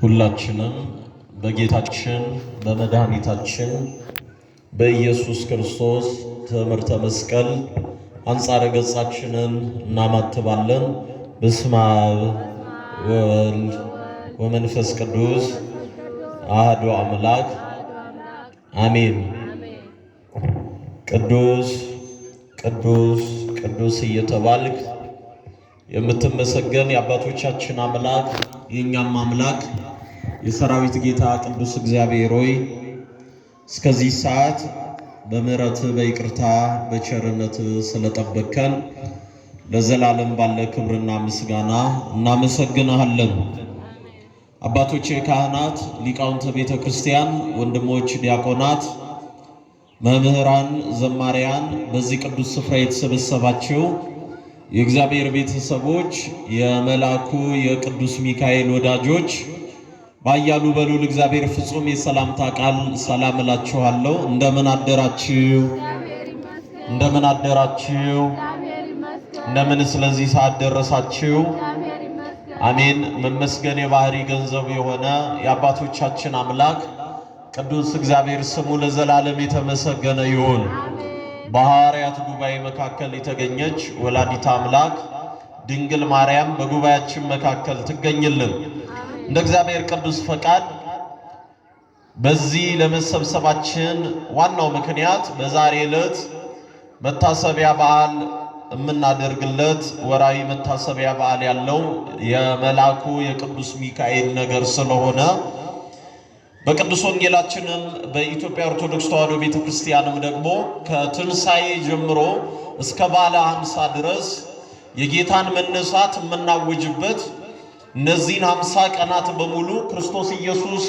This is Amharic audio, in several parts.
ሁላችንም በጌታችን በመድኃኒታችን በኢየሱስ ክርስቶስ ትምህርተ መስቀል አንጻረ ገጻችንን እናማትባለን። በስመ አብ ወወልድ ወመንፈስ ቅዱስ አሐዱ አምላክ አሜን። ቅዱስ ቅዱስ ቅዱስ እየተባልክ የምትመሰገን የአባቶቻችን አምላክ የእኛም አምላክ የሰራዊት ጌታ ቅዱስ እግዚአብሔር ሆይ እስከዚህ ሰዓት በምሕረት በይቅርታ በቸርነት ስለጠበከን ለዘላለም ባለ ክብርና ምስጋና እናመሰግናለን። አባቶቼ ካህናት፣ ሊቃውንተ ቤተ ክርስቲያን፣ ወንድሞች ዲያቆናት፣ መምህራን፣ ዘማሪያን፣ በዚህ ቅዱስ ስፍራ የተሰበሰባችሁ የእግዚአብሔር ቤተሰቦች፣ የመላኩ የቅዱስ ሚካኤል ወዳጆች ባያሉ በሉል እግዚአብሔር ፍጹም የሰላምታ ቃል ሰላም እላችኋለሁ። እንደምን አደራችሁ? እንደምን አደራችሁ? እንደምን ስለዚህ ሰዓት ደረሳችሁ? አሜን። መመስገን የባህሪ ገንዘብ የሆነ የአባቶቻችን አምላክ ቅዱስ እግዚአብሔር ስሙ ለዘላለም የተመሰገነ ይሁን። በሐዋርያት ጉባኤ መካከል የተገኘች ወላዲተ አምላክ ድንግል ማርያም በጉባኤያችን መካከል ትገኝልን። እንደ እግዚአብሔር ቅዱስ ፈቃድ በዚህ ለመሰብሰባችን ዋናው ምክንያት በዛሬ ዕለት መታሰቢያ በዓል የምናደርግለት ወራዊ መታሰቢያ በዓል ያለው የመልአኩ የቅዱስ ሚካኤል ነገር ስለሆነ በቅዱስ ወንጌላችንም በኢትዮጵያ ኦርቶዶክስ ተዋሕዶ ቤተክርስቲያንም ደግሞ ከትንሣኤ ጀምሮ እስከ በዓለ ሃምሳ ድረስ የጌታን መነሳት የምናውጅበት እነዚህን 50 ቀናት በሙሉ ክርስቶስ ኢየሱስ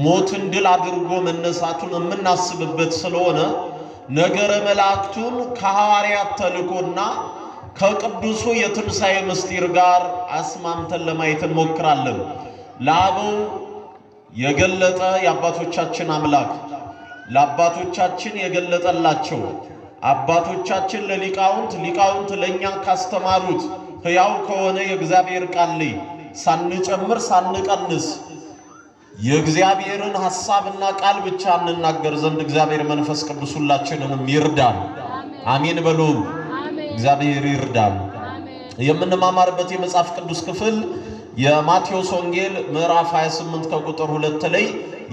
ሞትን ድል አድርጎ መነሳቱን የምናስብበት ስለሆነ ነገረ መላእክቱን ከሐዋርያት ተልእኮና ከቅዱሱ የትንሣኤ ምስጢር ጋር አስማምተን ለማየት እንሞክራለን። ለአበው የገለጠ የአባቶቻችን አምላክ ለአባቶቻችን የገለጠላቸው አባቶቻችን ለሊቃውንት ሊቃውንት ለእኛ ካስተማሩት ሕያው ከሆነ የእግዚአብሔር ቃል ላይ ሳንጨምር ሳንቀንስ የእግዚአብሔርን ሐሳብና ቃል ብቻ እንናገር ዘንድ እግዚአብሔር መንፈስ ቅዱስ ሁላችንንም ይርዳን። አሜን በሉ። እግዚአብሔር ይርዳን። የምንማማርበት የመጽሐፍ ቅዱስ ክፍል የማቴዎስ ወንጌል ምዕራፍ 28 ከቁጥር 2 ላይ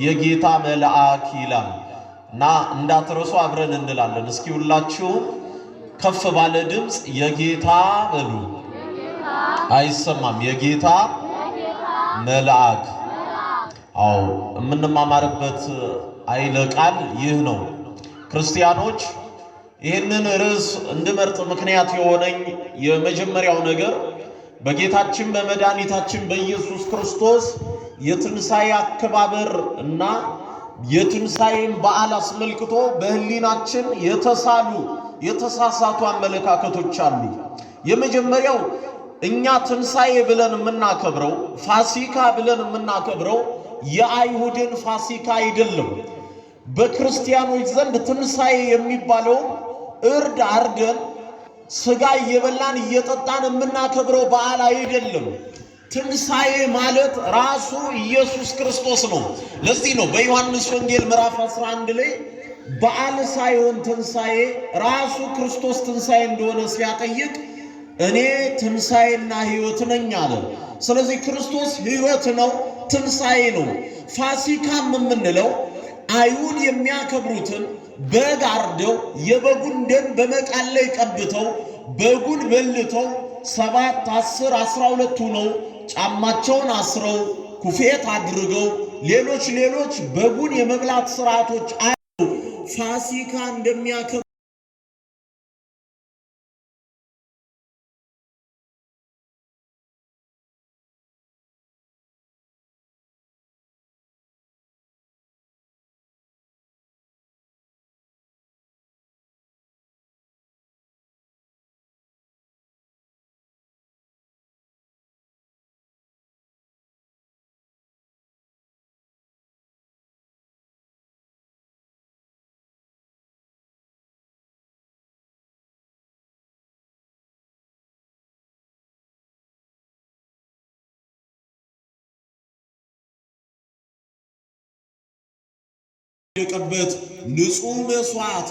የጌታ መልአክ ይላል እና እንዳትረሱ አብረን እንላለን። እስኪ ሁላችሁ ከፍ ባለ ድምፅ የጌታ በሉ። አይሰማም? የጌታ መልአክ። አዎ፣ የምንማማርበት ኃይለ ቃል ይህ ነው። ክርስቲያኖች ይህንን ርዕስ እንድመርጥ ምክንያት የሆነኝ የመጀመሪያው ነገር በጌታችን በመድኃኒታችን በኢየሱስ ክርስቶስ የትንሣኤ አከባበር እና የትንሣኤን በዓል አስመልክቶ በሕሊናችን የተሳሳቱ አመለካከቶች አሉ። የመጀመሪያው እኛ ትንሣኤ ብለን የምናከብረው ፋሲካ ብለን የምናከብረው የአይሁድን ፋሲካ አይደለም። በክርስቲያኖች ዘንድ ትንሣኤ የሚባለው እርድ አርደን ስጋ እየበላን እየጠጣን የምናከብረው በዓል አይደለም። ትንሣኤ ማለት ራሱ ኢየሱስ ክርስቶስ ነው። ለዚህ ነው በዮሐንስ ወንጌል ምዕራፍ 11 ላይ በዓል ሳይሆን ትንሣኤ ራሱ ክርስቶስ ትንሣኤ እንደሆነ ሲያጠይቅ እኔ ትንሣኤና ሕይወት ነኝ አለ። ስለዚህ ክርስቶስ ሕይወት ነው፣ ትንሣኤ ነው። ፋሲካም የምንለው አይሁድ የሚያከብሩትን በግ አርደው የበጉን ደም በመቃን ላይ ቀብተው በጉን በልተው 7 10 12 ሆነው ጫማቸውን አስረው ኩፌት አድርገው ሌሎች በጉን የመብላት ስርዓቶች አሉ። ፋሲካ እንደሚያከብሩ የቀበት ንጹህ መስዋዕት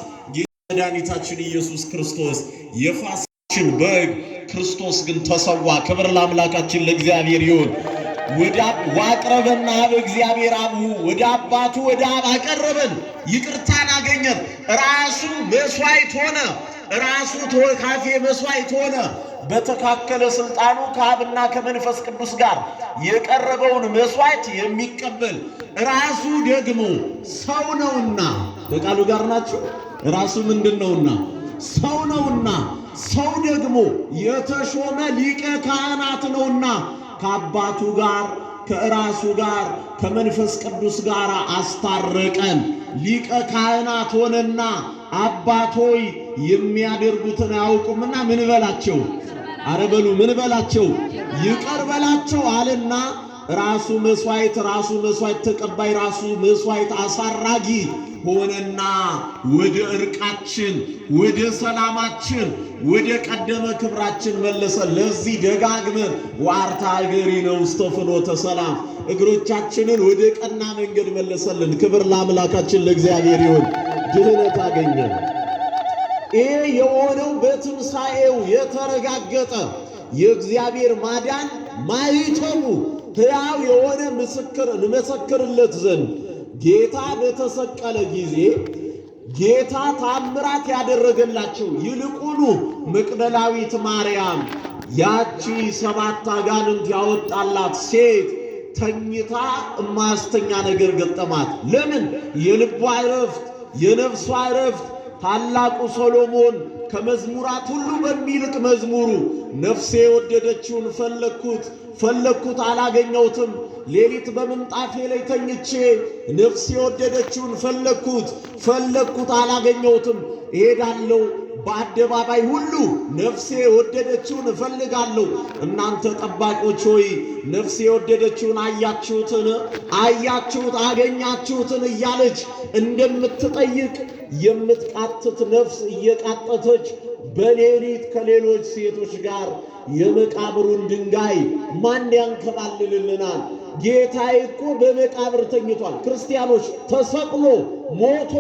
መድኃኒታችን ኢየሱስ ክርስቶስ የፋሲካችን በግ ክርስቶስ ግን ተሰዋ። ክብር ለአምላካችን ለእግዚአብሔር ይሁን። ዋቅረበና በእግዚአብሔር አብ ወደ አባቱ ወደ አብ አቀረበን፣ ይቅርታን አገኘን። ራሱ መስዋዕት ሆነ፣ ራሱ ተወካፌ መስዋዕት ሆነ። በተካከለ ስልጣኑ ከአብና ከመንፈስ ቅዱስ ጋር የቀረበውን መስዋዕት የሚቀበል ራሱ ደግሞ ሰው ነውና፣ በቃሉ ጋር ናቸው። ራሱ ምንድነውና? ሰው ነውና፣ ሰው ደግሞ የተሾመ ሊቀ ካህናት ነውና ከአባቱ ጋር ከራሱ ጋር ከመንፈስ ቅዱስ ጋር አስታረቀን። ሊቀ ካህናት ሆነና አባቶይ የሚያደርጉትን አያውቁምና ምን በላቸው? አረ በሉ ምን በላቸው? ይቅር በላቸው አለና ራሱ መስዋዕት ተቀባይ ራሱ መስዋዕት አሳራጊ ሆነና ወደ እርቃችን ወደ ሰላማችን ወደ ቀደመ ክብራችን መለሰ። ለዚህ ደጋግመን ዋርታ እግሪ ነው ውስተ ፍኖተ ሰላም፣ እግሮቻችንን ወደ ቀና መንገድ መለሰልን። ክብር ለአምላካችን ለእግዚአብሔር ይሁን። ድህነት አገኘን። ይሄ የሆነው በትንሣኤው የተረጋገጠ የእግዚአብሔር ማዳን ማይተሙ ሕያው የሆነ ምስክር እንመሰክርለት ዘንድ ጌታ በተሰቀለ ጊዜ ጌታ ታምራት ያደረገላቸው ይልቁኑ መቅደላዊት ማርያም ያቺ 7 አጋንንት ያወጣላት ሴት ተኝታ እማስተኛ ነገር ገጠማት። ለምን? የልቧ ዕረፍት የነፍሷ ዕረፍት ታላቁ ሰሎሞን ከመዝሙራት ሁሉ በሚልቅ መዝሙሩ ነፍሴ የወደደችውን ፈለግኩት አላገኘሁትም፣ ሌሊት በምንጣፌ ላይ ተኝቼ ነፍሴ የወደደችውን ፈለግኩት አላገኘሁትም፣ እሄዳለሁ በአደባባይ ሁሉ ነፍሴ የወደደችውን እፈልጋለሁ። እናንተ ጠባቆች ሆይ ነፍሴ የወደደችውን አያችሁት አገኛችሁትን እያለች እንደምትጠይቅ የምትቃትት ነፍስ እየቃጠተች በሌሊት ከሌሎች ሴቶች ጋር የመቃብሩን ድንጋይ ማን ያንከባልልልናል? ጌታዬ እኮ በመቃብር ተኝቷል። ክርስቲያኖች ተሰቅሎ ሞቶ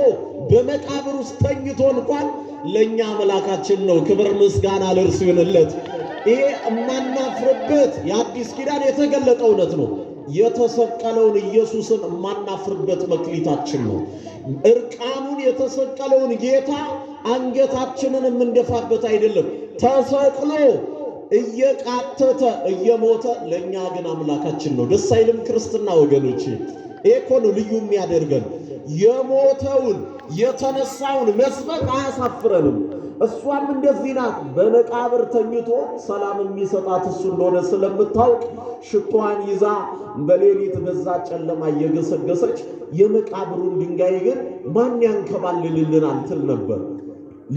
በመቃብር ውስጥ ተኝቶ እንኳን ለኛ አምላካችን ነው። ክብር ምስጋና ለእርሱ ይሁንለት። ይሄ እማናፍርበት የአዲስ ኪዳን የተገለጠ እውነት ነው። የተሰቀለውን ኢየሱስን እማናፍርበት መክሊታችን ነው። እርቃኑን የተሰቀለውን ጌታ አንገታችንን የምንደፋበት አይደለም። ተሰቅሎ እየቃተተ እየሞተ ለኛ ግን አምላካችን ነው። ደስ አይልም? ክርስትና ወገኖች፣ ይሄ እኮ ነው ልዩ የሚያደርገን። የሞተውን የተነሳውን መስበክ አያሳፍረንም። እሷም እንደዚህ ናት። በመቃብር ተኝቶ ሰላም የሚሰጣት እሱ እንደሆነ ስለምታውቅ ሽቷን ይዛ በሌሊት በዛ ጨለማ እየገሰገሰች የመቃብሩን ድንጋይ ግን ማን ያንከባልልልናል ትል ነበር።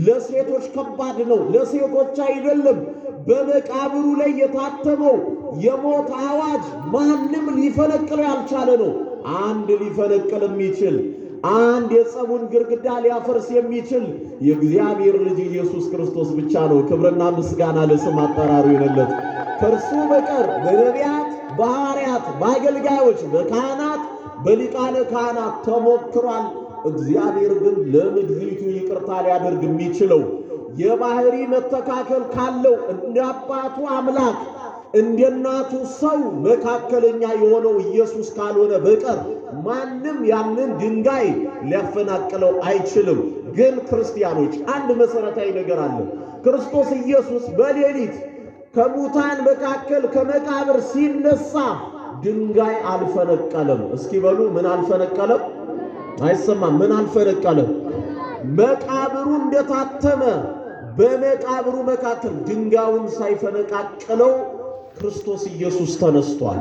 ለሴቶች ከባድ ነው፣ ለሴቶች አይደለም። በመቃብሩ ላይ የታተመው የሞት አዋጅ ማንም ሊፈነቅለው ያልቻለ ነው። አንድ ሊፈነቅል የሚችል አንድ የጸቡን ግርግዳ ሊያፈርስ የሚችል የእግዚአብሔር ልጅ ኢየሱስ ክርስቶስ ብቻ ነው። ክብርና ምስጋና ለስም አጠራሩ ይሁንለት። ከእርሱ በቀር በነቢያት፣ በሐዋርያት፣ በአገልጋዮች፣ በካህናት፣ በሊቃነ ካህናት ተሞክሯል። እግዚአብሔር ግን ለምድሪቱ ይቅርታ ሊያደርግ የሚችለው የባህሪ መተካከል ካለው እንደ አባቱ አምላክ እንደ እናቱ ሰው መካከለኛ የሆነው ኢየሱስ ካልሆነ በቀር ማንም ያንን ድንጋይ ሊያፈናቅለው አይችልም። ግን ክርስቲያኖች አንድ መሰረታዊ ነገር አለ። ክርስቶስ ኢየሱስ በሌሊት ከሙታን መካከል ከመቃብር ሲነሳ ድንጋይ አልፈነቀለም። እስኪ በሉ ምን አልፈነቀለም? አይሰማም። ምን አልፈነቀለም? መቃብሩ እንደታተመ በመቃብሩ መካከል ድንጋዩን ሳይፈነቃቅለው ክርስቶስ ኢየሱስ ተነስቷል።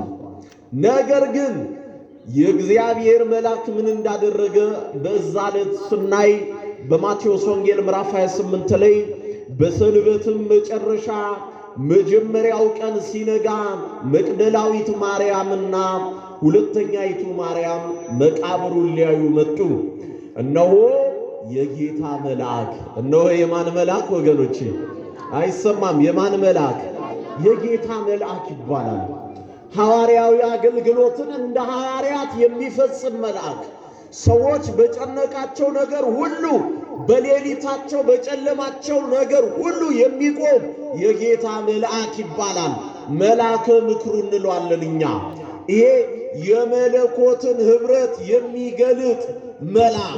ነገር ግን የእግዚአብሔር መልአክ ምን እንዳደረገ በዛ ዕለት ስናይ በማቴዎስ ወንጌል ምዕራፍ 28 ላይ በሰንበትም መጨረሻ መጀመሪያው ቀን ሲነጋ መቅደላዊት ማርያምና ሁለተኛይቱ ማርያም መቃብሩን ሊያዩ መጡ። እነሆ የጌታ መልአክ። እነሆ የማን መልአክ ወገኖቼ? አይሰማም። የማን መልአክ? የጌታ መልአክ ይባላል። ሐዋርያዊ አገልግሎትን እንደ ሐዋርያት የሚፈጽም መልአክ፣ ሰዎች በጨነቃቸው ነገር ሁሉ በሌሊታቸው በጨለማቸው ነገር ሁሉ የሚቆም የጌታ መልአክ ይባላል። መልአከ ምክሩ እንለዋለን እኛ። ይሄ የመለኮትን ኅብረት የሚገልጥ መልአክ፣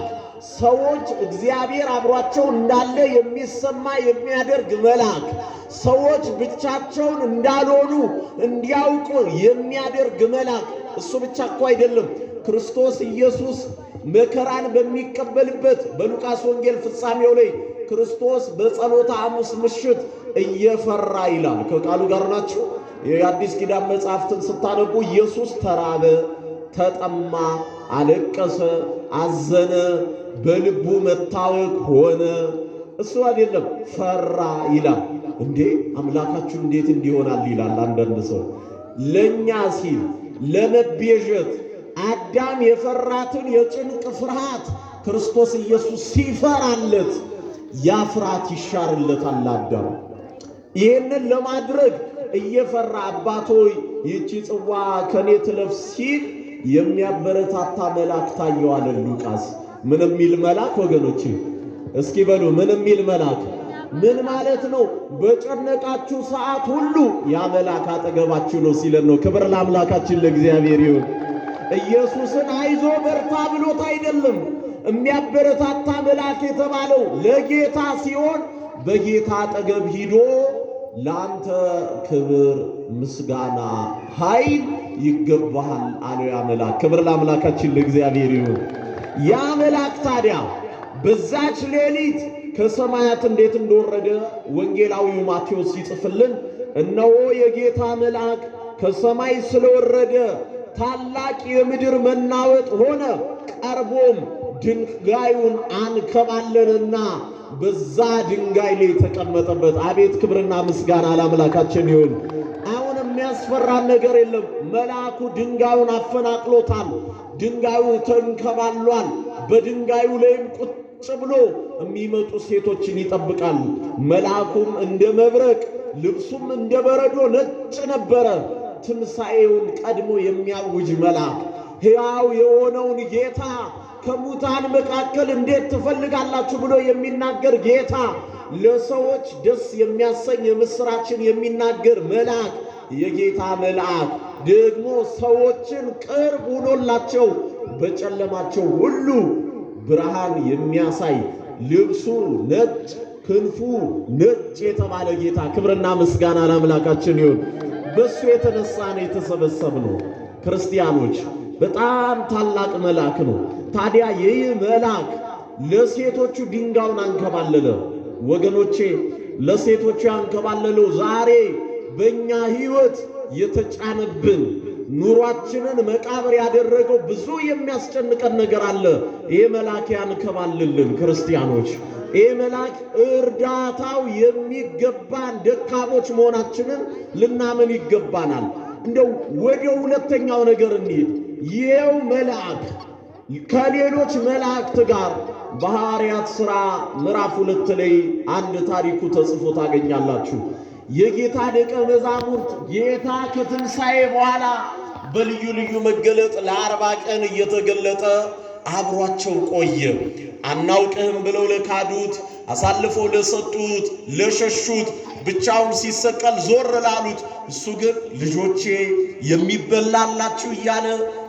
ሰዎች እግዚአብሔር አብሯቸው እንዳለ የሚሰማ የሚያደርግ መልአክ፣ ሰዎች ብቻቸውን እንዳልሆኑ እንዲያውቁ የሚያደርግ መልአክ። እሱ ብቻ እኮ አይደለም። ክርስቶስ ኢየሱስ መከራን በሚቀበልበት በሉቃስ ወንጌል ፍጻሜው ላይ ክርስቶስ በጸሎተ ሐሙስ ምሽት እየፈራ ይላል። ከቃሉ ጋር ናችሁ? የአዲስ ኪዳን መጻሕፍትን ስታነቡ ኢየሱስ ተራበ፣ ተጠማ፣ አለቀሰ፣ አዘነ፣ በልቡ መታወክ ሆነ። እሱ አይደለም ፈራ ይላል። እንዴ አምላካችሁ እንዴት እንዲሆናል ይላል አንዳንድ ሰው። ለኛ ሲል ለመቤዠት አዳም የፈራትን የጭንቅ ፍርሃት ክርስቶስ ኢየሱስ ሲፈራለት ያ ፍርሃት ይሻርለታል አዳም። ይህንን ለማድረግ እየፈራ አባቶይ ይህቺ ጽዋ ከኔ ትለፍ ሲል የሚያበረታታ መልአክ ታየው አለ ሉቃስ። ምን የሚል መልአክ ወገኖች? እስኪ በሉ ምን የሚል መልአክ? ምን ማለት ነው? በጨነቃችሁ ሰዓት ሁሉ ያ መልአክ አጠገባችሁ ነው ሲለን ነው። ክብር ለአምላካችን ለእግዚአብሔር ይሁን። ኢየሱስን አይዞ በርታ ብሎት አይደለም። የሚያበረታታ መልአክ የተባለው ለጌታ ሲሆን በጌታ አጠገብ ሂዶ ላንተ ክብር፣ ምስጋና፣ ኃይል ይገባሃል አለው ያ መልአክ። ክብር ለአምላካችን ለእግዚአብሔር ይሁን። ያ መልአክ ታዲያ በዛች ሌሊት ከሰማያት እንዴት እንደወረደ ወንጌላዊው ማቴዎስ ሲጽፍልን እነሆ የጌታ መልአክ ከሰማይ ስለወረደ ታላቅ የምድር መናወጥ ሆነ፣ ቀርቦም ድንጋዩን አንከባለለና በዛ ድንጋይ ላይ ተቀመጠበት። አቤት ክብርና ምስጋና ለአምላካችን ይሁን። አሁን የሚያስፈራን ነገር የለም። መልአኩ ድንጋዩን አፈናቅሎታል። ድንጋዩ ተንከባሏል። በድንጋዩ ላይም ቁጭ ብሎ የሚመጡ ሴቶችን ይጠብቃል። መልአኩም እንደ መብረቅ ልብሱም እንደ በረዶ ነጭ ነበረ። ትንሣኤውን ቀድሞ የሚያውጅ መልአክ፣ ሕያው የሆነውን ጌታ ከሙታን መካከል እንዴት ትፈልጋላችሁ ብሎ የሚናገር ጌታ፣ ለሰዎች ደስ የሚያሰኝ የምስራችን የሚናገር መልአክ፣ የጌታ መልአክ ደግሞ ሰዎችን ቅርብ ሆኖላቸው በጨለማቸው ሁሉ ብርሃን የሚያሳይ ልብሱ ነጭ ክንፉ ነጭ የተባለ ጌታ፣ ክብርና ምስጋና ለአምላካችን ይሁን። በሱ የተነሳ ነው የተሰበሰብነው ክርስቲያኖች። በጣም ታላቅ መልአክ ነው። ታዲያ ይህ መልአክ ለሴቶቹ ድንጋዩን አንከባለለ። ወገኖቼ ለሴቶቹ ያንከባለለው ዛሬ በእኛ ሕይወት የተጫነብን ኑሯችንን መቃብር ያደረገው ብዙ የሚያስጨንቀን ነገር አለ። ይህ መልአክ ያንከባልልን ክርስቲያኖች። ይህ መልአክ እርዳታው የሚገባን ደካሞች መሆናችንን ልናምን ይገባናል። እንደው ወደ ሁለተኛው ነገር እንሂድ። ይሄው መልአክ ከሌሎች መላእክት ጋር በሐዋርያት ሥራ ምዕራፍ 2 ላይ አንድ ታሪኩ ተጽፎ ታገኛላችሁ። የጌታ ደቀ መዛሙርት ጌታ ከትንሣኤ በኋላ በልዩ ልዩ መገለጥ ለ40 ቀን እየተገለጠ አብሯቸው ቆየ። አናውቅህም ብለው ለካዱት፣ አሳልፈው ለሰጡት፣ ለሸሹት፣ ብቻውን ሲሰቀል ዞር ላሉት እሱ ግን ልጆቼ የሚበላላችሁ እያለ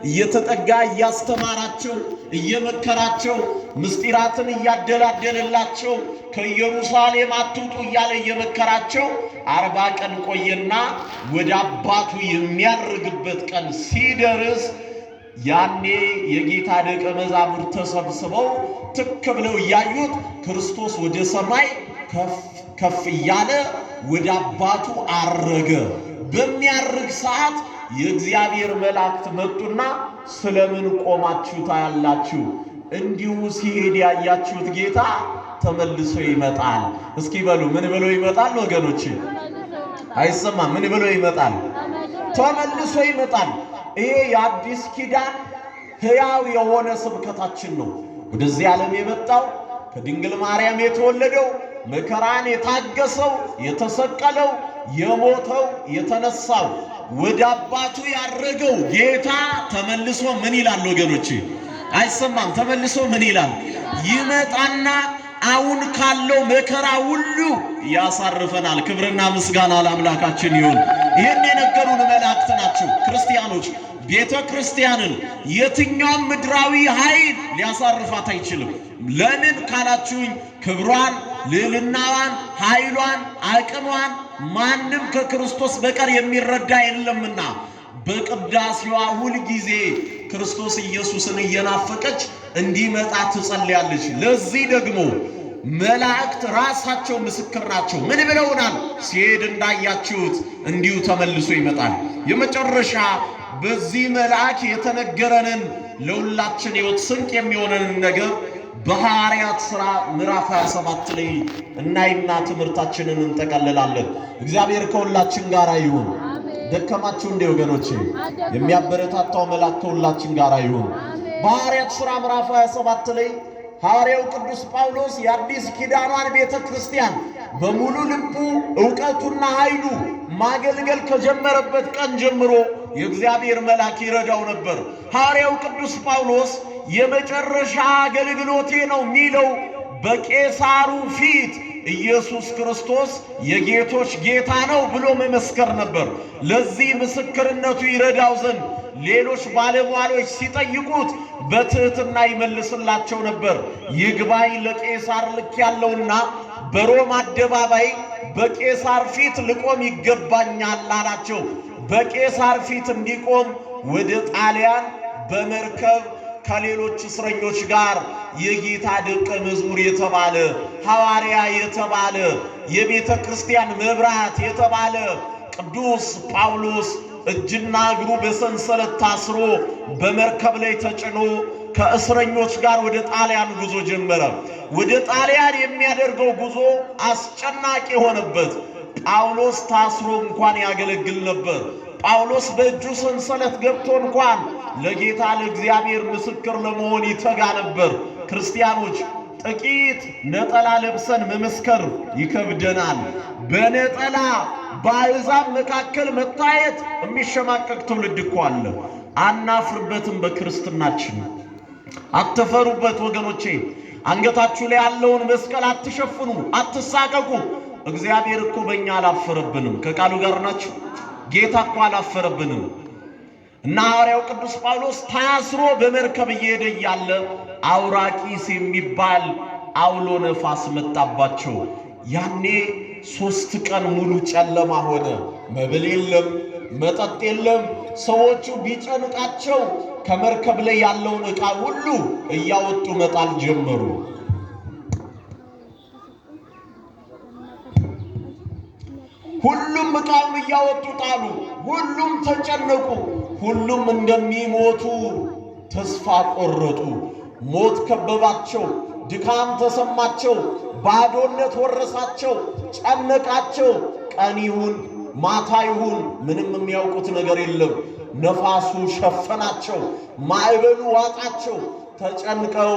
እየተጠጋ እያስተማራቸው እየመከራቸው ምስጢራትን እያደላደለላቸው ከኢየሩሳሌም አትውጡ እያለ እየመከራቸው 40 ቀን ቆየና ወደ አባቱ የሚያርግበት ቀን ሲደርስ ያኔ የጌታ ደቀ መዛሙርት ተሰብስበው ትክ ብለው እያዩት ክርስቶስ ወደ ሰማይ ከፍ እያለ ወደ አባቱ አረገ። በሚያርግ ሰዓት የእግዚአብሔር መላእክት መጡና ስለምን ቆማችሁ ታያላችሁ? እንዲሁ ሲሄድ ያያችሁት ጌታ ተመልሶ ይመጣል። እስኪ በሉ ምን ብሎ ይመጣል ወገኖች? አይሰማም? ምን ብሎ ይመጣል? ተመልሶ ይመጣል። ይሄ የአዲስ ኪዳን ሕያው የሆነ ስብከታችን ነው። ወደዚህ ዓለም የመጣው ከድንግል ማርያም የተወለደው መከራን የታገሰው የተሰቀለው የሞተው የተነሳው ወደ አባቱ ያረገው ጌታ ተመልሶ ምን ይላል ወገኖች? አይሰማም። ተመልሶ ምን ይላል? ይመጣና አሁን ካለው መከራ ሁሉ ያሳርፈናል። ክብርና ምስጋና ለአምላካችን ይሁን። ይህን የነገሩን መላእክት ናቸው። ክርስቲያኖች ቤተ ክርስቲያንን የትኛውም ምድራዊ ኃይል ሊያሳርፋት አይችልም። ለምን ካላችሁኝ ክብሯን፣ ልዕልናዋን፣ ኃይሏን፣ አቅሟን ማንም ከክርስቶስ በቀር የሚረዳ የለምና በቅዳሴዋ ሁል ጊዜ ክርስቶስ ኢየሱስን እየናፈቀች እንዲመጣ ትጸልያለች። ለዚህ ደግሞ መላእክት ራሳቸው ምስክር ናቸው። ምን ብለውናል? ሲሄድ እንዳያችሁት እንዲሁ ተመልሶ ይመጣል። የመጨረሻ በዚህ መልአክ የተነገረንን ለሁላችን ሕይወት ስንቅ የሚሆነንን ነገር በሐዋርያት ሥራ ምዕራፍ 27 ላይ እናይና ትምህርታችንን እንጠቀልላለን። እግዚአብሔር ከሁላችን ጋር ይሁን። ደከማችሁ እንደ ወገኖቼ የሚያበረታታው መልአክ ከሁላችን ጋር ይሁን። በሐዋርያት ሥራ ምዕራፍ 27 ላይ ሐዋርያው ቅዱስ ጳውሎስ የአዲስ ኪዳኗን ቤተ ክርስቲያን በሙሉ ልቡ ዕውቀቱና ኃይሉ ማገልገል ከጀመረበት ቀን ጀምሮ የእግዚአብሔር መልአክ ይረዳው ነበር። ሐዋርያው ቅዱስ ጳውሎስ የመጨረሻ አገልግሎቴ ነው የሚለው በቄሳሩ ፊት ኢየሱስ ክርስቶስ የጌቶች ጌታ ነው ብሎ መመስከር ነበር። ለዚህ ምስክርነቱ ይረዳው ዘንድ ሌሎች ባለሟሎች ሲጠይቁት በትህትና ይመልስላቸው ነበር። ይግባኝ ለቄሳር ልክ ያለውና በሮም አደባባይ በቄሳር ፊት ልቆም ይገባኛል አላቸው። በቄሳር ፊት እንዲቆም ወደ ጣሊያን በመርከብ ከሌሎች እስረኞች ጋር የጌታ ደቀ መዝሙር የተባለ ሐዋርያ የተባለ የቤተ ክርስቲያን መብራት የተባለ ቅዱስ ጳውሎስ እጅና እግሩ በሰንሰለት ታስሮ በመርከብ ላይ ተጭኖ ከእስረኞች ጋር ወደ ጣሊያን ጉዞ ጀመረ። ወደ ጣሊያን የሚያደርገው ጉዞ አስጨናቂ የሆነበት ጳውሎስ ታስሮ እንኳን ያገለግል ነበር። ጳውሎስ በእጁ ሰንሰለት ገብቶ እንኳን ለጌታ ለእግዚአብሔር ምስክር ለመሆን ይተጋ ነበር። ክርስቲያኖች ጥቂት ነጠላ ለብሰን መመስከር ይከብደናል። በነጠላ በአሕዛብ መካከል መታየት የሚሸማቀቅ ትውልድ እኮ አለ። አናፍርበትም። በክርስትናችን አትፈሩበት ወገኖቼ። አንገታችሁ ላይ ያለውን መስቀል አትሸፍኑ፣ አትሳቀቁ። እግዚአብሔር እኮ በእኛ አላፈረብንም። ከቃሉ ጋር ናችሁ። ጌታ እኮ አላፈረብንም። እና ሐዋርያው ቅዱስ ጳውሎስ ታስሮ በመርከብ እየሄደ እያለ አውራቂስ የሚባል አውሎ ነፋስ መጣባቸው። ያኔ 3 ቀን ሙሉ ጨለማ ሆነ። መብል የለም፣ መጠጥ የለም። ሰዎቹ ቢጨንቃቸው ከመርከብ ላይ ያለውን ዕቃ ሁሉ እያወጡ መጣል ጀመሩ። ሁሉም ዕቃውን እያወጡ ጣሉ። ሁሉም ተጨነቁ። ሁሉም እንደሚሞቱ ተስፋ ቆረጡ። ሞት ከበባቸው። ድካም ተሰማቸው። ባዶነት ወረሳቸው። ጨነቃቸው። ቀን ይሁን ማታ ይሁን ምንም የሚያውቁት ነገር የለም። ነፋሱ ሸፈናቸው። ማዕበሉ ዋጣቸው። ተጨንቀው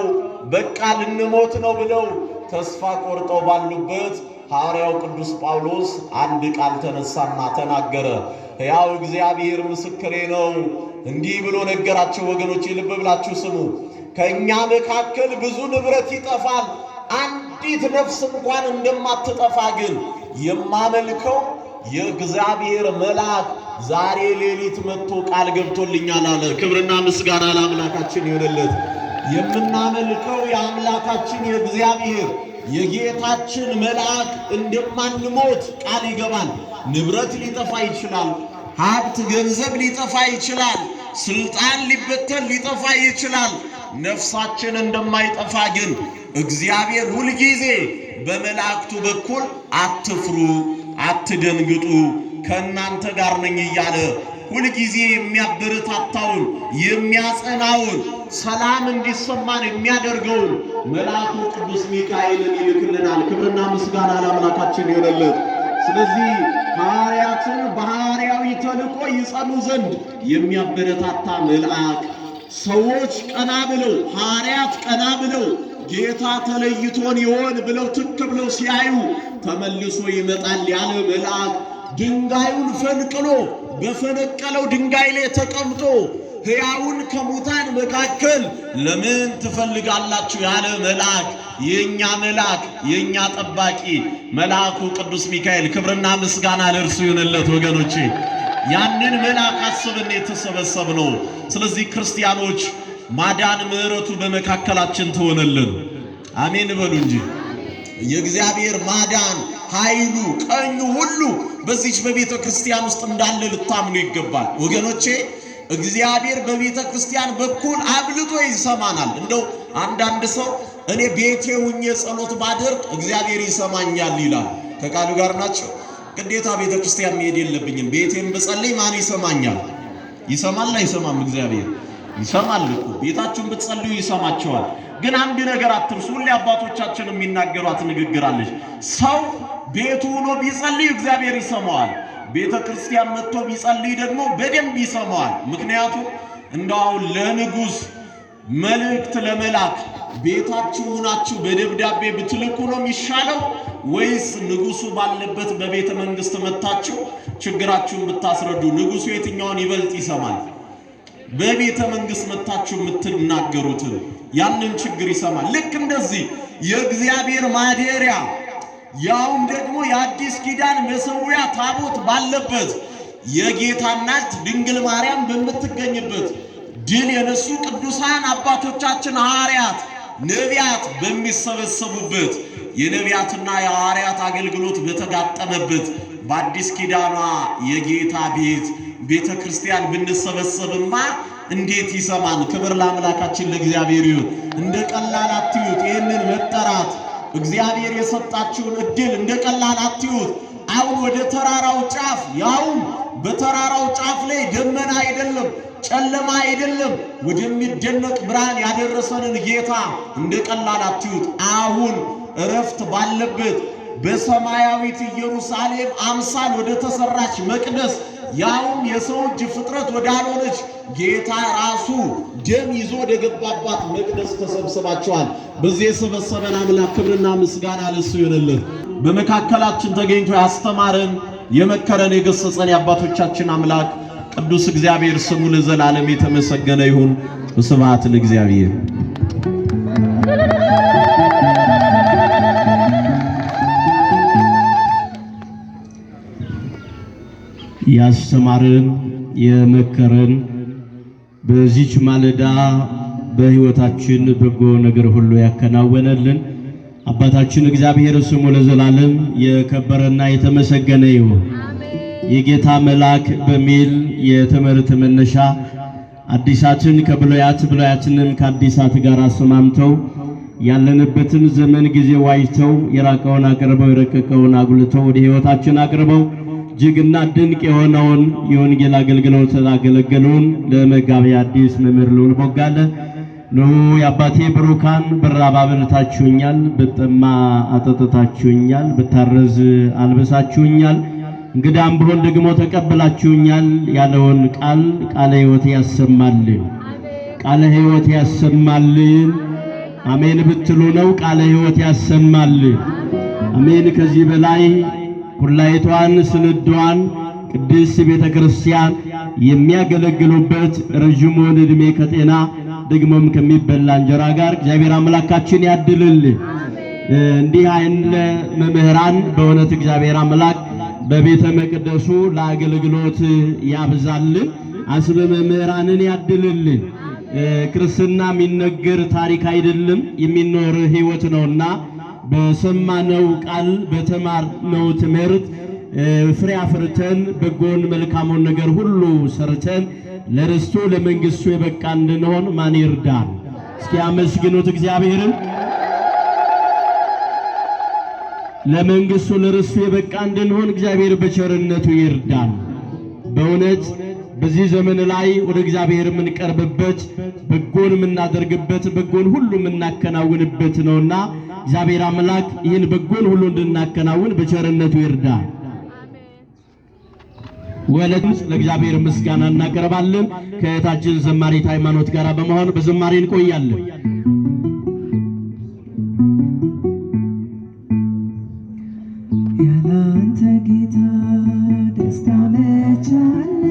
በቃ ልንሞት ነው ብለው ተስፋ ቆርጠው ባሉበት ሐዋርያው ቅዱስ ጳውሎስ አንድ ቃል ተነሳና ተናገረ። ሕያው እግዚአብሔር ምስክሬ ነው፣ እንዲህ ብሎ ነገራቸው። ወገኖቼ ልብ ብላችሁ ስሙ። ከእኛ መካከል ብዙ ንብረት ይጠፋል፣ አንዲት ነፍስ እንኳን እንደማትጠፋ ግን የማመልከው የእግዚአብሔር መልአክ ዛሬ ሌሊት መጥቶ ቃል ገብቶልኛል አለ። ክብርና ምስጋና ለአምላካችን ይሁንለት። የምናመልከው የአምላካችን የእግዚአብሔር የጌታችን መልአክ እንደማንሞት ቃል ይገባል። ንብረት ሊጠፋ ይችላል፣ ሀብት ገንዘብ ሊጠፋ ይችላል፣ ስልጣን ሊበተን ሊጠፋ ይችላል። ነፍሳችን እንደማይጠፋ ግን እግዚአብሔር ሁልጊዜ በመላእክቱ በኩል አትፍሩ፣ አትደንግጡ፣ ከእናንተ ጋር ነኝ እያለ ሁልጊዜ የሚያበረታታውን የሚያጸናውን ሰላም እንዲሰማን የሚያደርገውን መልአኩ ቅዱስ ሚካኤልን ይልክልናል። ክብርና ምስጋና ለአምላካችን ይሆንለት። ስለዚህ ሐዋርያትን በሐዋርያዊ ተልእኮ ይጸኑ ዘንድ የሚያበረታታ መልአክ፣ ሰዎች ቀና ብለው ሐዋርያት ቀና ብለው ጌታ ተለይቶን ይሆን ብለው ትክ ብለው ሲያዩ ተመልሶ ይመጣል ያለ መልአክ ድንጋዩን ፈንቅሎ በፈነቀለው ድንጋይ ላይ ተቀምጦ ሕያውን ከሙታን መካከል ለምን ትፈልጋላችሁ ያለ መልአክ የኛ መልአክ የኛ ጠባቂ መልአኩ ቅዱስ ሚካኤል ክብርና ምስጋና ለእርሱ ይሁንለት። ወገኖቼ ያንን መልአክ አስበን የተሰበሰብነው። ስለዚህ ክርስቲያኖች ማዳን ምሕረቱ በመካከላችን ትሆነልን። አሜን በሉ እንጂ የእግዚአብሔር ማዳን ኃይሉ ቀኙ ሁሉ በዚች በቤተ ክርስቲያን ውስጥ እንዳለ ልታምኑ ይገባል ወገኖቼ። እግዚአብሔር በቤተ ክርስቲያን በኩል አብልጦ ይሰማናል። እንደው አንዳንድ ሰው እኔ ቤቴ ሆኜ ጸሎት ባደርግ እግዚአብሔር ይሰማኛል ይላል። ከቃሉ ጋር ናቸው። ግዴታ ቤተ ክርስቲያን መሄድ የለብኝም። ቤቴን ብጸልይ ማን ይሰማኛል? ይሰማል አይሰማም? እግዚአብሔር ይሰማል እኮ። ቤታችሁን ብትጸልዩ ይሰማቸዋል። ግን አንድ ነገር አትርሱ። ሁሌ አባቶቻችን የሚናገሯት ንግግር አለች። ሰው ቤቱ ሆኖ ቢጸልይ እግዚአብሔር ይሰማዋል። ቤተ ክርስቲያን መጥቶ ቢጸልይ ደግሞ በደንብ ይሰማዋል። ምክንያቱም እንደው ለንጉስ መልእክት ለመላክ ቤታችሁ ሆናችሁ በደብዳቤ ብትልኩ ነው የሚሻለው ወይስ ንጉሱ ባለበት በቤተ መንግስት መጣችሁ ችግራችሁን ብታስረዱ ንጉሱ የትኛውን ይበልጥ ይሰማል? በቤተ መንግስት መጣችሁ የምትናገሩትን ያንን ችግር ይሰማል። ልክ እንደዚህ የእግዚአብሔር ማደሪያ ያውም ደግሞ የአዲስ ኪዳን መሠዊያ ታቦት ባለበት የጌታ እናት ድንግል ማርያም በምትገኝበት ድል የነሱ ቅዱሳን አባቶቻችን ሐዋርያት ነቢያት በሚሰበሰቡበት የነቢያትና የሐዋርያት አገልግሎት በተጋጠመበት በአዲስ ኪዳኗ የጌታ ቤተ ክርስቲያን ብንሰበሰብማ እንዴት ይሰማን? ክብር ለአምላካችን ለእግዚአብሔር ይሁን። እንደ ቀላል አትዩት። ይህንን መጠራት እግዚአብሔር የሰጣችሁን እድል እንደ ቀላል አትዩት። አሁን ወደ ተራራው ጫፍ ያውም በተራራው ጫፍ ላይ ደመና አይደለም ጨለማ አይደለም ወደሚደነቅ ብርሃን ያደረሰንን ጌታ እንደ ቀላል አትዩት። አሁን እረፍት ባለበት በሰማያዊት ኢየሩሳሌም አምሳል ወደ ተሰራች መቅደስ ያውም የሰው እጅ ፍጥረት ወዳልሆነች ጌታ ራሱ ደም ይዞ ወደ ገባባት መቅደስ ተሰብስባችኋል። በዚህ የሰበሰበን አምላክ ክብርና ምስጋና ለእሱ ይሁንልን። በመካከላችን ተገኝቶ ያስተማረን የመከረን የገሰጸን የአባቶቻችን አምላክ ቅዱስ እግዚአብሔር ስሙ ለዘላለም የተመሰገነ ይሁን። ስብሐት ለእግዚአብሔር። ያስተማረን የመከረን በዚች ማለዳ በሕይወታችን በጎ ነገር ሁሉ ያከናወነልን አባታችን እግዚአብሔር ስሙ ለዘላለም የከበረና የተመሰገነ ይሁን። የጌታ መልአክ በሚል የትምህርት መነሻ አዲሳትን ከብሉያት ብሉያትንም ከአዲሳት ጋር አሰማምተው ያለንበትን ዘመን ጊዜ ዋጅተው የራቀውን አቅርበው የረቀቀውን አጉልተው ወደ ሕይወታችን አቅርበው እጅግና ድንቅ የሆነውን የወንጌል አገልግሎት አገለገሉን ለመጋቢ አዲስ መምህር ልዑል ቦጋለ ነው። የአባቴ ብሩካን በራብ አብልታችሁኛል፣ በጠማ አጠጥታችሁኛል፣ በታረዝ አልበሳችሁኛል፣ እንግዳም ብሆን ደግሞ ተቀበላችሁኛል ያለውን ቃለ ሕይወት ያሰማልን። ቃለ ሕይወት ያሰማልን። አሜን ብትሉ ነው። ቃለ ሕይወት ያሰማልን። አሜን። ከዚህ በላይ ሁላይቷን ስንዷን ቅድስት ቤተ ክርስቲያን የሚያገለግሉበት ረጅሙን ዕድሜ ከጤና ደግሞም ከሚበላ እንጀራ ጋር እግዚአብሔር አምላካችን ያድልልን። እንዲህ አይነ መምህራን በእውነት እግዚአብሔር አምላክ በቤተ መቅደሱ ለአገልግሎት ያብዛልን። አስበ መምህራንን ያድልልን። ክርስትና የሚነገር ታሪክ አይደለም፣ የሚኖር ሕይወት ነውና በሰማነው ቃል በተማርነው ትምህርት ፍሬ አፍርተን በጎን መልካሙን ነገር ሁሉ ሰርተን ለርስቱ ለመንግስቱ የበቃ እንድንሆን ማን ይርዳን? እስኪ አመስግኑት እግዚአብሔርን። ለመንግስቱ ለርስቱ የበቃ እንድንሆን እግዚአብሔር በቸርነቱ ይርዳን። በእውነት በዚህ ዘመን ላይ ወደ እግዚአብሔር የምንቀርብበት በጎን የምናደርግበት በጎን ሁሉ የምናከናውንበት ነውና እግዚአብሔር አምላክ ይህን በጎን ሁሉ እንድናከናውን በቸርነቱ ይርዳን። ወለቱ ለእግዚአብሔር ምስጋና እናቀርባለን። ከእህታችን ዘማሪት ሃይማኖት ጋር በመሆን በዝማሬ እንቆያለን። ያላንተ ጌታ ደስታ መቻለ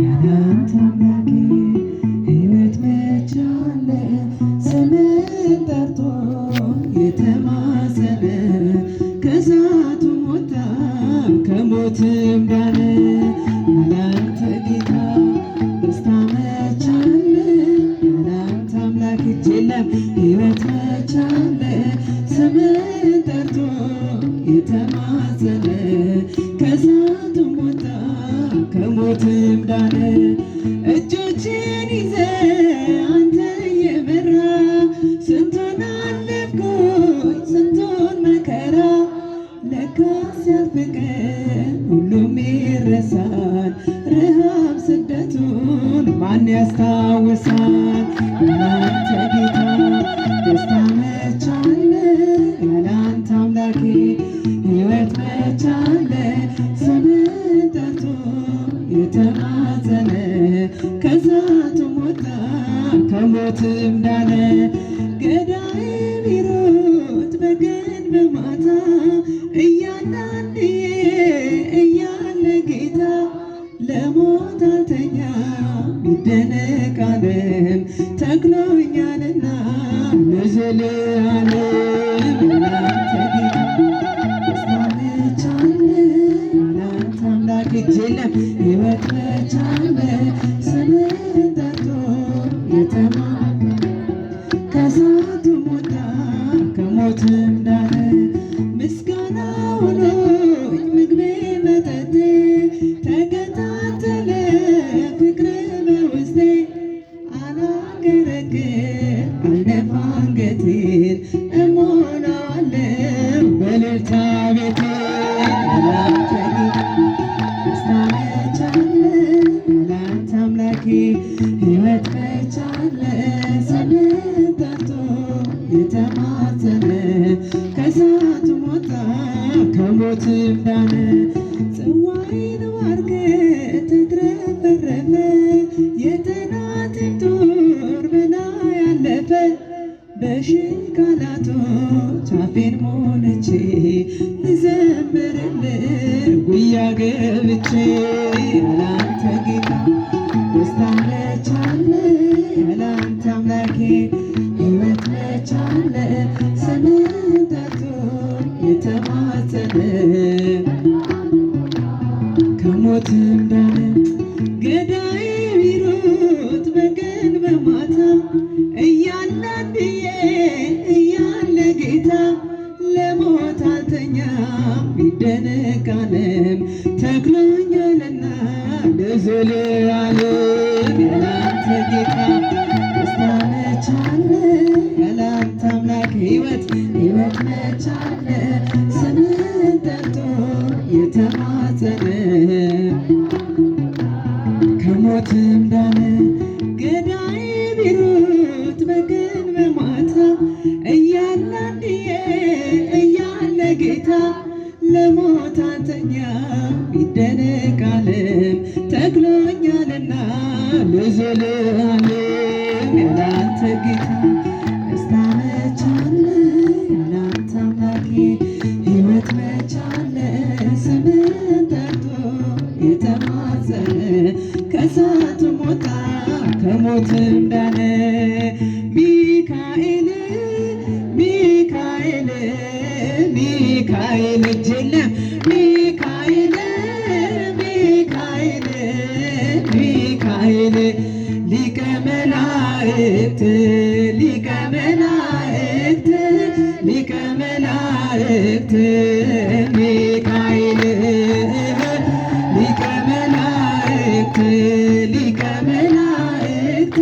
ያላንተ አምላኬ ከሞትም ዳነ። እጆችን ይዘ አንተ የመራ ስንቱን አለፍኩኝ ስንቱን መከራ ለካስ ያልፍቀን ሁሉም ይረሳል ረሃብ ስደቱን ማን ያስታውሳል? ያላንተ ጌታ ደስታ መች አለ ያላንተ አምላኬ ሕይወት መች አለ ስምህን ጠርቶ የተማጸነ ከእሳቱም ወጣ ከሞትም ዳነ። ገዳይ ቢሮጥ በቀን በማታ እያለ አንድዬ እያለ ጌታ ለሞት አልተኛም ይደነቅ ዓለም ተክሎኛልና ለዘለዓለም ያላንተ ጌታ ደስታ መች አለ ያላንተ አምላክ እጅ የለም ሕይወት መች አለ ስምህን ጠርቶ የተማ ከእሳቱም ወጣ ከሞትም ዳነ። ምስጋና ሆኖኝ ምግቤ መጠጤ ተከታተለ ፍቅር በውስጤ አላገረግር አልደፋ አንገቴን እሞላዋለሁ በእልልታ ቤቴን። ያላንተ ጌታ ደስታ መች አለ ያላንተ አምላኬ ሕይወት መች አለ ስምህን ጠርቶ የተማጸነ ከእሳቱም ወጣ ከሞትም ዳነ። ጽዋዬን ባርከህ ተትረፈረፈ የጠላቴን ጦር በላይ አለፈ። በሺህ ቃላቶች አፌን ሞልቼ ልዘምርልህ ጉያ ገብቼ። ያላንተ ጌታ ደስታ መች አለ ያላንተ አምላኬ ሕይወት መች አለ ስምህን ጠርቶ የተማጸነ ከሞትም ዳነ። ገዳይ ቢሮጥ በቀን በማታ እያለ አንድዬ እያለ ጌታ ለሞት አልተኛም ይደነቅ ዓለም ተክሎኛልና ለዘለዓለም። ያላንተ ጌታ ደስታ መች አለ ያላንተ አምላክ ሕይወት መች አለ ስምህን ጠርቶ የተማጸነ ከሞትም ዳነ። ገዳይ ቢሮጥ በቀን በማታ እያለ አንድዬ እያለ ጌታ ለሞት አልተኛም ይደነቅ ዓለም ተክሎኛልና ለዘለዓለም። ያላንተ ጌታ ደስታ መች አለ ያላንተ አምላኬ ሕይወት መች አለ ስምህን ጠርቶ የተማጸነ ከእሳቱም ወጣ ከሞትም ዳነ። ሚካኤል ሚካኤል ሚካኤል እጅ የለም ሚካኤል ሚካኤል ሚካኤል ሊቀ መላእክት ሊቀ መላእክት ሊቀ መላእክት ሚካኤል ሊቀ መላእክት ሊቀ መላእክት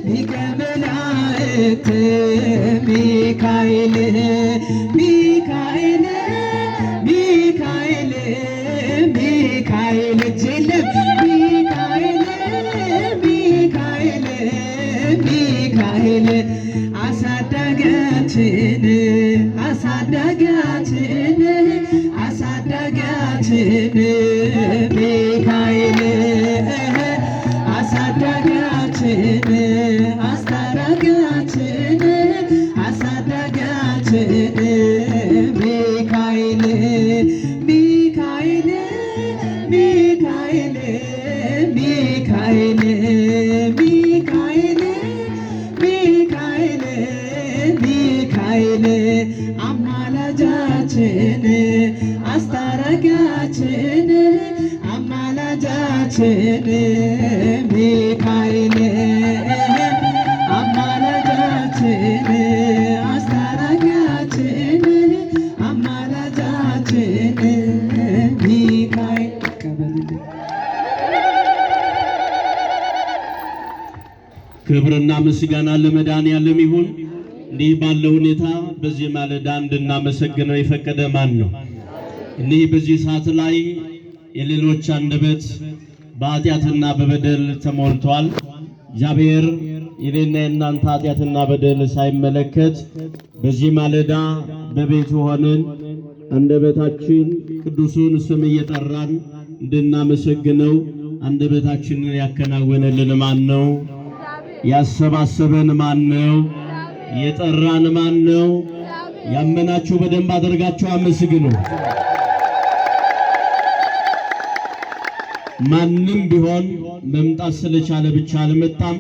ሊቀ መላእክት ሚካኤል ሚካኤል ሚካኤል ሚካኤል እጅ የለም ሚካኤል ሚካኤል ሚካኤል አሳዳጊያችን አሳዳጊያችን አሳዳጊያችን ሚካኤል አሳዳጊያችን አስታራቂያችን አሳዳጊያችን ሚካኤል ሚካኤል ሚካኤል ሚካኤል ሚካኤል ሚካኤል ሚካኤል አማላጃችን አስታራቂያችን አማላጃችን ሚካኤል አማላጃችን አስታራቂያችን አማላጃችን ሚካኤል ቀበልልን ክብርና ምስጋና ለመድኃኔዓለም ይሁን። እንዲህ ባለ ሁኔታ በዚህ ማለዳ እንድናመሰግነው የፈቀደ ማን ነው? እኒህ በዚህ ሰዓት ላይ የሌሎች አንደበት በኃጢአትና በበደል ተሞልቷል። እግዚአብሔር የኔና የእናንተ ኃጢአትና በደል ሳይመለከት በዚህ ማለዳ በቤቱ ሆነን አንደበታችን ቅዱሱን ስም እየጠራን እንድናመሰግነው አንደበታችንን ያከናወነልን ማን ነው? ያሰባሰበን ማን ነው? የጠራን ማን ነው? ያመናችሁ በደንብ አድርጋችሁ አመስግኑ። ማንም ቢሆን መምጣት ስለቻለ ብቻ አልመጣም።